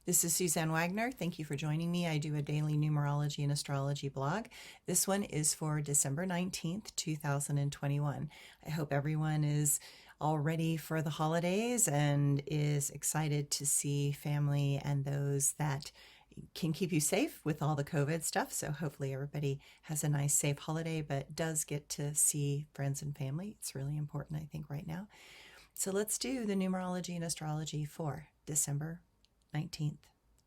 This is Suzanne Wagner. Thank you for joining me. I do a daily numerology and astrology blog. This one is for December 19th, 2021. I hope everyone is all ready for the holidays and is excited to see family and those that can keep you safe with all the COVID stuff. So hopefully everybody has a nice, safe holiday, but does get to see friends and family. It's really important, I think, right now. So let's do the numerology and astrology for December 19th,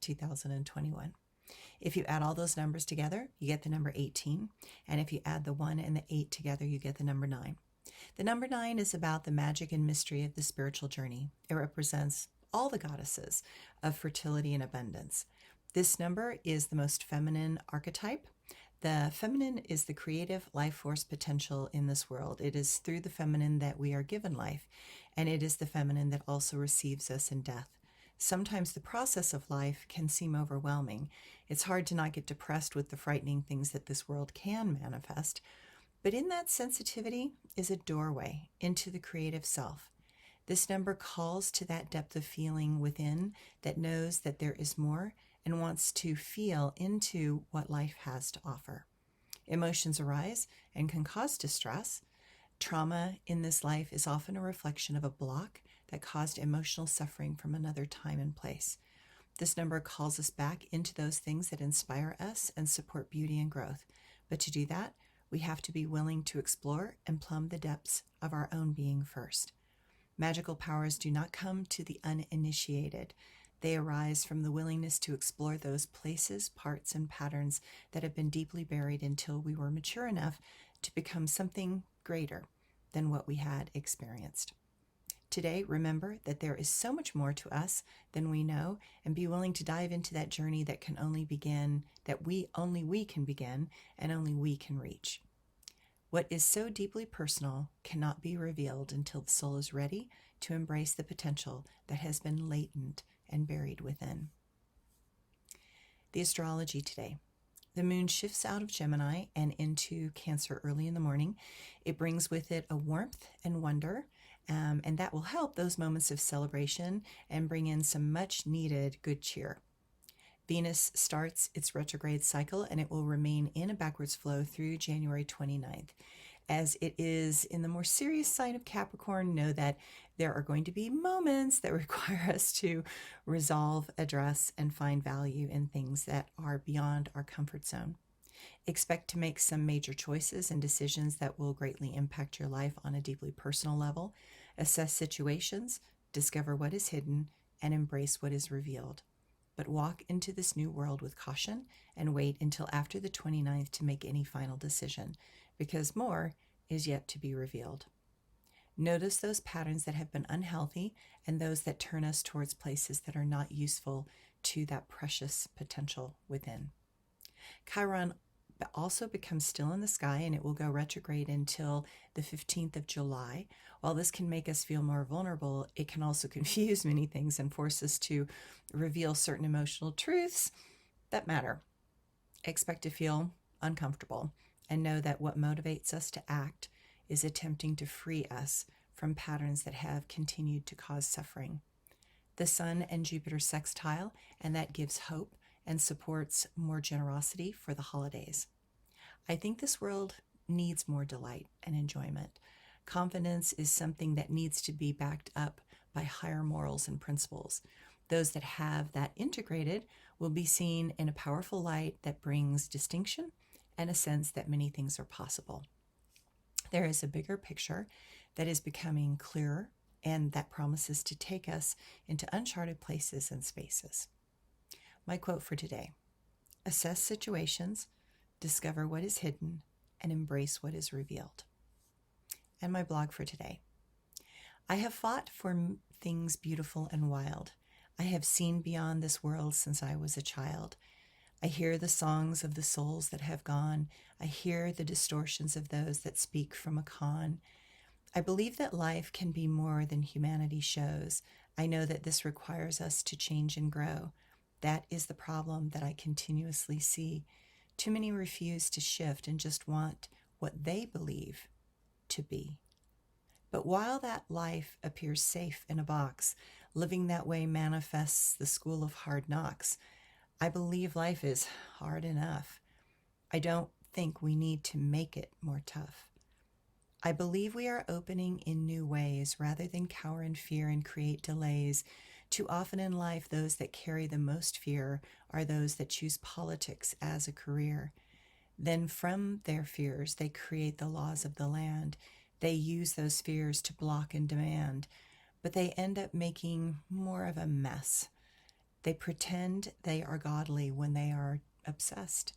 2021. If you add all those numbers together, you get the number 18. And if you add the 1 and the 8 together, you get the number 9. The number 9 is about the magic and mystery of the spiritual journey. It represents all the goddesses of fertility and abundance. This number is the most feminine archetype. The feminine is the creative life force potential in this world. It is through the feminine that we are given life, and it is the feminine that also receives us in death. Sometimes the process of life can seem overwhelming. It's hard to not get depressed with the frightening things that this world can manifest. But in that sensitivity is a doorway into the creative self. This number calls to that depth of feeling within that knows that there is more and wants to feel into what life has to offer. Emotions arise and can cause distress. Trauma in this life is often a reflection of a block that caused emotional suffering from another time and place. This number calls us back into those things that inspire us and support beauty and growth. But to do that, we have to be willing to explore and plumb the depths of our own being first. Magical powers do not come to the uninitiated. They arise from the willingness to explore those places, parts, and patterns that have been deeply buried until we were mature enough to become something greater than what we had experienced. Today, remember that there is so much more to us than we know, and be willing to dive into that journey that can only begin, that only we can begin, and only we can reach. What is so deeply personal cannot be revealed until the soul is ready to embrace the potential that has been latent and buried within. The astrology today. The moon shifts out of Gemini and into Cancer early in the morning. It brings with it a warmth and wonder, and that will help those moments of celebration and bring in some much needed good cheer. Venus starts its retrograde cycle, and it will remain in a backwards flow through January 29th. As it is in the more serious sign of Capricorn, know that there are going to be moments that require us to resolve, address, and find value in things that are beyond our comfort zone. Expect to make some major choices and decisions that will greatly impact your life on a deeply personal level. Assess situations, discover what is hidden, and embrace what is revealed. But walk into this new world with caution and wait until after the 29th to make any final decision, because more is yet to be revealed. Notice those patterns that have been unhealthy and those that turn us towards places that are not useful to that precious potential within. Chiron also becomes still in the sky, and it will go retrograde until the 15th of July. While this can make us feel more vulnerable, it can also confuse many things and force us to reveal certain emotional truths that matter. Expect to feel uncomfortable and know that what motivates us to act is attempting to free us from patterns that have continued to cause suffering. The Sun and Jupiter sextile, and that gives hope and supports more generosity for the holidays. I think this world needs more delight and enjoyment. Confidence is something that needs to be backed up by higher morals and principles. Those that have that integrated will be seen in a powerful light that brings distinction and a sense that many things are possible. There is a bigger picture that is becoming clearer and that promises to take us into uncharted places and spaces. My quote for today: assess situations, discover what is hidden, and embrace what is revealed. And my blog for today: I have fought for things beautiful and wild. I have seen beyond this world since I was a child. I hear the songs of the souls that have gone. I hear the distortions of those that speak from a con. I believe that life can be more than humanity shows. I know that this requires us to change and grow. That is the problem that I continuously see. Too many refuse to shift and just want what they believe to be. But while that life appears safe in a box, living that way manifests the school of hard knocks. I believe life is hard enough. I don't think we need to make it more tough. I believe we are opening in new ways rather than cower in fear and create delays. Too often in life, those that carry the most fear are those that choose politics as a career. Then from their fears, they create the laws of the land. They use those fears to block and demand, but they end up making more of a mess. They pretend they are godly when they are obsessed.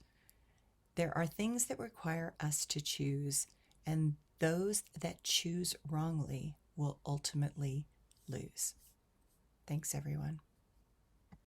There are things that require us to choose, and those that choose wrongly will ultimately lose. Thanks, everyone.